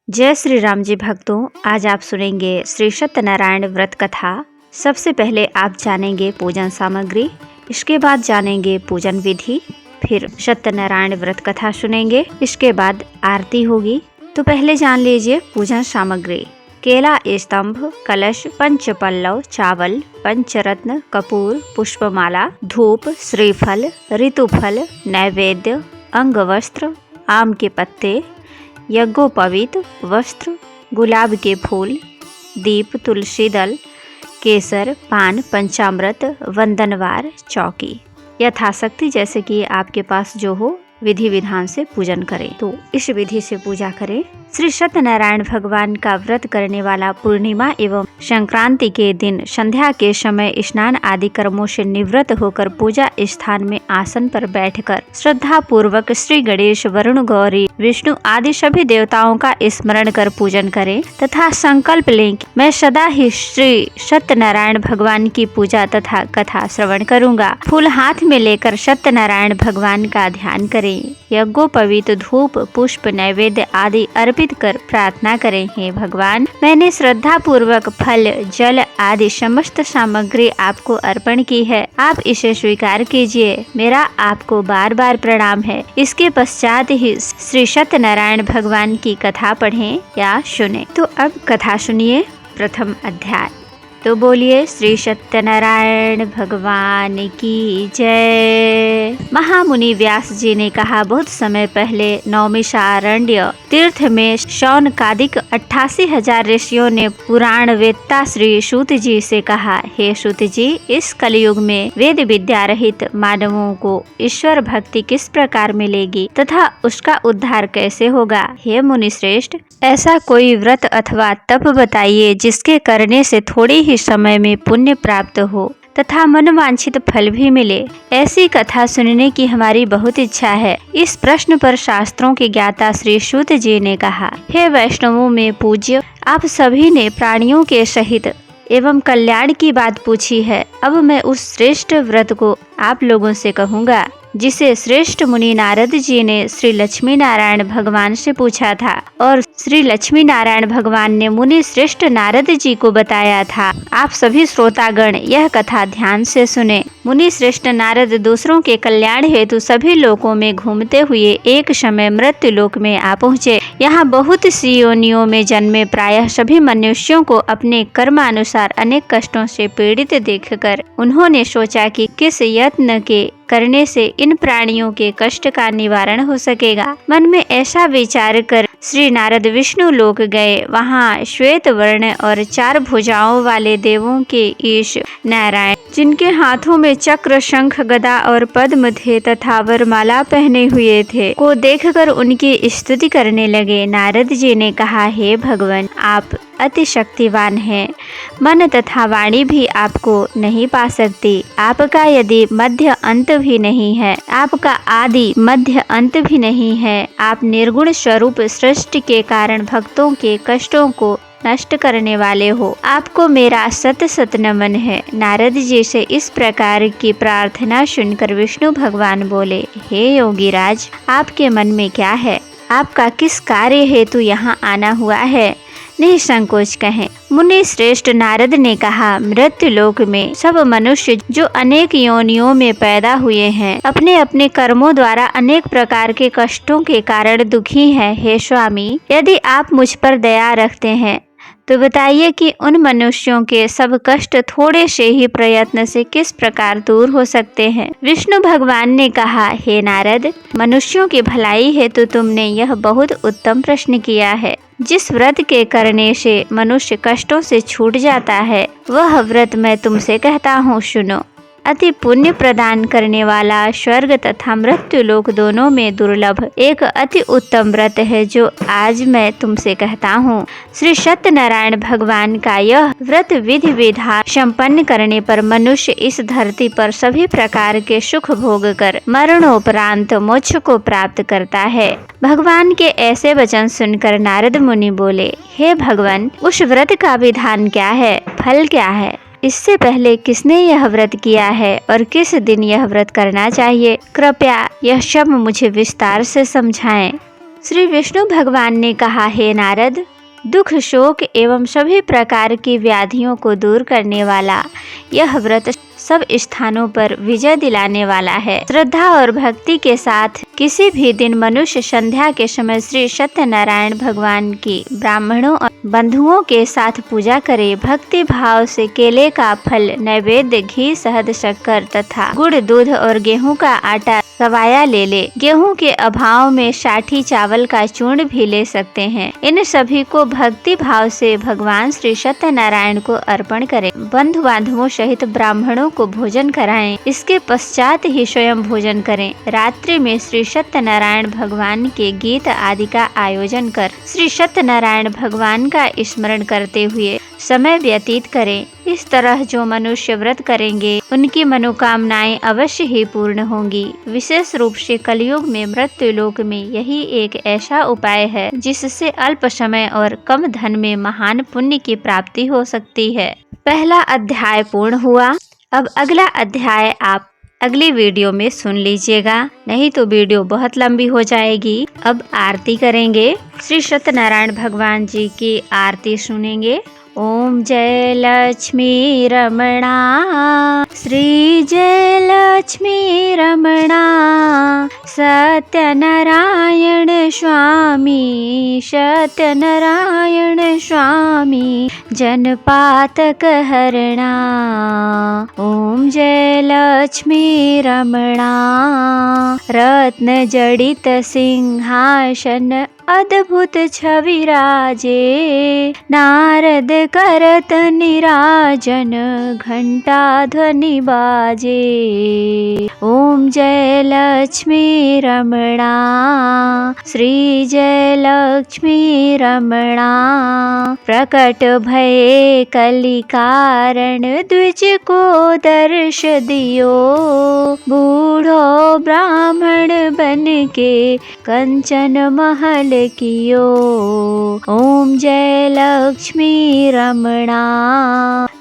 जय श्री राम जी भक्तों, आज आप सुनेंगे श्री सत्यनारायण व्रत कथा। सबसे पहले आप जानेंगे पूजन सामग्री, इसके बाद जानेंगे पूजन विधि, फिर सत्यनारायण व्रत कथा सुनेंगे, इसके बाद आरती होगी। तो पहले जान लीजिए पूजन सामग्री। केला स्तंभ, कलश, पंचपल्लव, चावल, पंचरत्न, कपूर, पुष्पमाला, धूप, श्रीफल, ऋतुफल, नैवेद्य, अंगवस्त्र, आम के पत्ते, यज्ञोपवीत वस्त्र, गुलाब के फूल, दीप, तुलसी दल, केसर, पान, पंचामृत, वंदनवार, चौकी। यथाशक्ति जैसे कि आपके पास जो हो विधि विधान से पूजन करें। तो इस विधि से पूजा करें। श्री सत्यनारायण भगवान का व्रत करने वाला पूर्णिमा एवं संक्रांति के दिन संध्या के समय स्नान आदि कर्मों से निवृत्त होकर पूजा स्थान में आसन पर बैठकर श्रद्धा पूर्वक श्री गणेश, वरुण, गौरी, विष्णु आदि सभी देवताओं का स्मरण कर पूजन करें तथा संकल्प लें कि मैं सदा ही श्री सत्यनारायण भगवान की पूजा तथा कथा श्रवण करूंगा। फूल हाथ में लेकर सत्यनारायण भगवान का ध्यान करें। यज्ञोपवीत धूप, पुष्प, नैवेद्य आदि अर्पित कर प्रार्थना करें। हे भगवान, मैंने श्रद्धा पूर्वक फल, जल आदि समस्त सामग्री आपको अर्पण की है, आप इसे स्वीकार कीजिए। मेरा आपको बार बार प्रणाम है। इसके पश्चात ही श्री सत्यनारायण भगवान की कथा पढ़ें या सुने। तो अब कथा सुनिए। प्रथम अध्याय। तो बोलिए श्री सत्यनारायण भगवान की जय। महामुनि व्यास जी ने कहा, बहुत समय पहले नौमिषारण्य तीर्थ में शौनकादिक 88,000 ऋषियों ने पुराण वेत्ता श्री सूत जी से कहा, हे सूत जी, इस कलयुग में वेद विद्या रहित मानवों को ईश्वर भक्ति किस प्रकार मिलेगी तथा उसका उद्धार कैसे होगा। हे मुनि श्रेष्ठ, ऐसा कोई व्रत अथवा तप बताइए जिसके करने से थोड़ी ही समय में पुण्य प्राप्त हो तथा मनवांछित फल भी मिले। ऐसी कथा सुनने की हमारी बहुत इच्छा है। इस प्रश्न पर शास्त्रों के ज्ञाता श्री सूत जी ने कहा, हे वैष्णवों में पूज्य, आप सभी ने प्राणियों के सहित एवं कल्याण की बात पूछी है। अब मैं उस श्रेष्ठ व्रत को आप लोगों से कहूँगा जिसे श्रेष्ठ मुनि नारद जी ने श्री लक्ष्मी नारायण भगवान से पूछा था और श्री लक्ष्मी नारायण भगवान ने मुनि श्रेष्ठ नारद जी को बताया था। आप सभी श्रोतागण यह कथा ध्यान से सुने। मुनि श्रेष्ठ नारद दूसरों के कल्याण हेतु सभी लोकों में घूमते हुए एक समय मृत्यु लोक में आ पहुँचे। यहाँ बहुत सी योनियों में जन्मे प्रायः सभी मनुष्यों को अपने कर्मानुसार अनेक कष्टों से पीड़ित देखकर उन्होंने सोचा कि किस यत्न के करने से इन प्राणियों के कष्ट का निवारण हो सकेगा। मन में ऐसा विचार कर श्री नारद विष्णु लोक गए। वहाँ श्वेत वर्ण और 4 भुजाओं वाले देवों के ईश नारायण, जिनके हाथों में चक्र, शंख, गदा और पद्म थे तथा वरमाला पहने हुए थे, को देखकर उनकी स्तुति करने लगे। नारद जी ने कहा, हे भगवान, आप अति शक्तिवान हैं। मन तथा वाणी भी आपको नहीं पा सकती। आपका यदि मध्य अंत भी नहीं है, आपका आदि मध्य अंत भी नहीं है। आप निर्गुण स्वरूप सृष्टि के कारण भक्तों के कष्टों को नष्ट करने वाले हो। आपको मेरा सत सत नमन है। नारद जी से इस प्रकार की प्रार्थना सुनकर विष्णु भगवान बोले, हे योगीराज, आपके मन में क्या है? आपका किस कार्य हेतु यहाँ आना हुआ है? निसंकोच कहें। मुनि श्रेष्ठ नारद ने कहा, मृत्यु लोक में सब मनुष्य जो अनेक योनियों में पैदा हुए हैं, अपने अपने कर्मों द्वारा अनेक प्रकार के कष्टों के कारण दुखी हैं। हे स्वामी, यदि आप मुझ पर दया रखते हैं तो बताइए कि उन मनुष्यों के सब कष्ट थोड़े से ही प्रयत्न से किस प्रकार दूर हो सकते हैं। विष्णु भगवान ने कहा, हे नारद, मनुष्यों की भलाई हेतु तुमने यह बहुत उत्तम प्रश्न किया है। जिस व्रत के करने से मनुष्य कष्टों से छूट जाता है, वह व्रत मैं तुमसे कहता हूँ, सुनो। अति पुण्य प्रदान करने वाला स्वर्ग तथा मृत्यु लोक दोनों में दुर्लभ एक अति उत्तम व्रत है जो आज मैं तुमसे कहता हूँ। श्री सत्यनारायण भगवान का यह व्रत विधि विधान संपन्न करने पर मनुष्य इस धरती पर सभी प्रकार के सुख भोग कर मरणोपरांत मोक्ष को प्राप्त करता है। भगवान के ऐसे वचन सुनकर नारद मुनि बोले, हे भगवान, उस व्रत का विधान क्या है? फल क्या है? इससे पहले किसने यह व्रत किया है और किस दिन यह व्रत करना चाहिए? कृपया यह सब मुझे विस्तार से समझाएं। श्री विष्णु भगवान ने कहा, हे नारद, दुख, शोक एवं सभी प्रकार की व्याधियों को दूर करने वाला यह व्रत सब स्थानों पर विजय दिलाने वाला है। श्रद्धा और भक्ति के साथ किसी भी दिन मनुष्य संध्या के समय श्री सत्यनारायण भगवान की ब्राह्मणों और बंधुओं के साथ पूजा करे। भक्ति भाव से केले का फल, नैवेद्य, घी, शहद, शक्कर तथा गुड़, दूध और गेहूं का आटा सवाया ले ले। गेहूं के अभाव में साठी चावल का चूर्ण भी ले सकते हैं। इन सभी को भक्ति भाव से भगवान श्री सत्यनारायण को अर्पण करें। बंधु बांधवों सहित ब्राह्मणों को भोजन कराएं। इसके पश्चात ही स्वयं भोजन करें। रात्रि में श्री सत्यनारायण भगवान के गीत आदि का आयोजन कर श्री सत्यनारायण भगवान का स्मरण करते हुए समय व्यतीत करें। इस तरह जो मनुष्य व्रत करेंगे उनकी मनोकामनाएं अवश्य ही पूर्ण होंगी। विशेष रूप से कलयुग में मृत्यु लोक में यही एक ऐसा उपाय है जिससे अल्प समय और कम धन में महान पुण्य की प्राप्ति हो सकती है। पहला अध्याय पूर्ण हुआ। अब अगला अध्याय आप अगली वीडियो में सुन लीजिएगा, नहीं तो वीडियो बहुत लंबी हो जाएगी। अब आरती करेंगे। श्री सत्यनारायण भगवान जी की आरती सुनेंगे। ओम जय लक्ष्मी रमणा, श्री जय लक्ष्मी रमणा, सत्यनारायण स्वामी, सत्यनारायण स्वामी, जनपातक हरणा। ओम जय लक्ष्मी रमणा, रत्न जड़ित सिंहासन अद्भुत छवि राजे, नारद करत निराजन घंटा ध्वनि बाजे। ओम जय लक्ष्मी रमणा, श्री जय लक्ष्मी रमणा, प्रकट भये कलि कारण द्विज को दर्श दियो, बूढ़ो ब्राह्मण बन के कंचन महल कियो। ओम जय लक्ष्मी रमणा,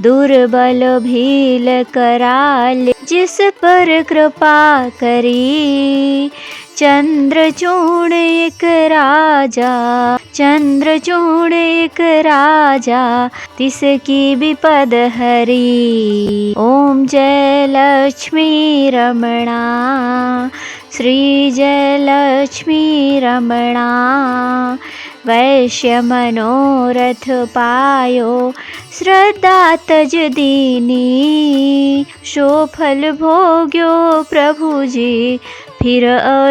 दुर्बल भील कराल जिस पर कृपा करी, चंद्रचूड़ एक राजा, चंद्रचूड़ एक राजा, तिसकी विपद हरी। ओम जय लक्ष्मी रमणा, श्री जय लक्ष्मी रमणा, वैश्य मनोरथ पायो, श्रद्धा तज दीनी, सो फल भोग्यो प्रभु जी, फिर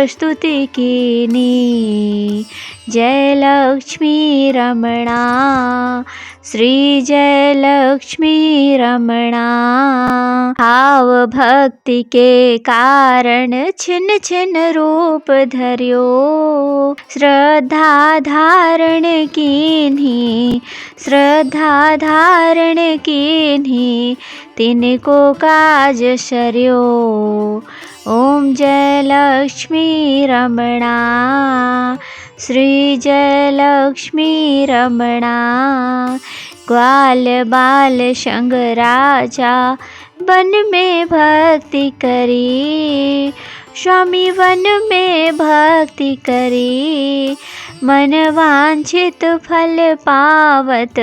स्तुति कीनी। जय लक्ष्मी रमणा, श्री जय लक्ष्मी रमणा, भाव भक्ति के कारण छिन छिन रूप धर्यो, श्रद्धा धारण कीन्ही, श्रद्धा धारण कीन्ही, तिनको काज सर्यो। ओम जय लक्ष्मी रमणा, श्री जय लक्ष्मी रमणा, ग्वाल बाल संग राजा, वन में भक्ति करी, स्वामी वन में भक्ति करी, मन वांछित फल पावत,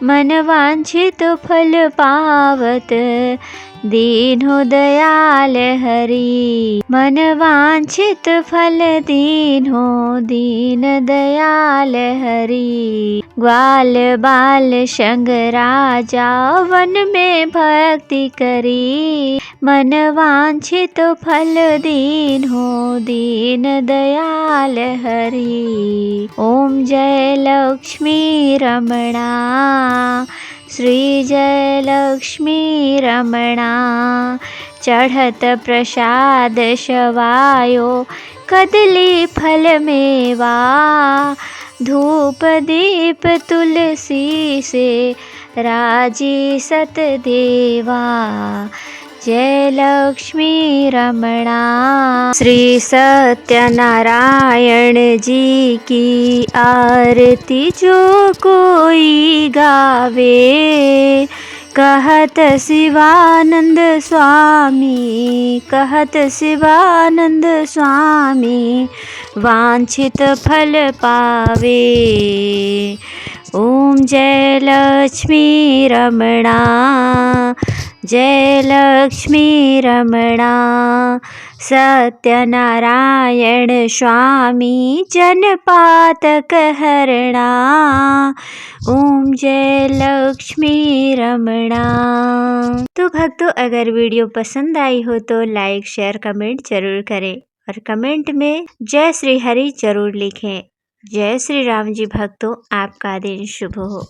मन वांछित फल पावत, दीनो दयाल हरि, मन वांछित फल दीनो, दीन दयाल हरि। ग्वाल बाल संग राजा, वन में भक्ति करी, मन वांछित फल दीनो, दीन दयाल हरि। ओम जय लक्ष्मी रमणा, श्री जय लक्ष्मी रमणा, चढ़त प्रसाद शवायो, कदली फल मेवा, धूप दीप तुलसी से, राजी सत देवा। जय लक्ष्मी रमणा, श्री सत्यनारायण जी की आरती जो कोई गावे, कहत शिवानंद स्वामी, कहत शिवानंद स्वामी, वांछित फल पावे। ओम जय लक्ष्मी रमणा, जय लक्ष्मी रमणा, सत्यनारायण स्वामी जनपातक हरणा। ओम जय लक्ष्मी रमणा। तो भक्तों, अगर वीडियो पसंद आई हो तो लाइक शेयर कमेंट जरूर करें और कमेंट में जय श्री हरि जरूर लिखें। जय श्री राम जी। भक्तों, आपका दिन शुभ हो।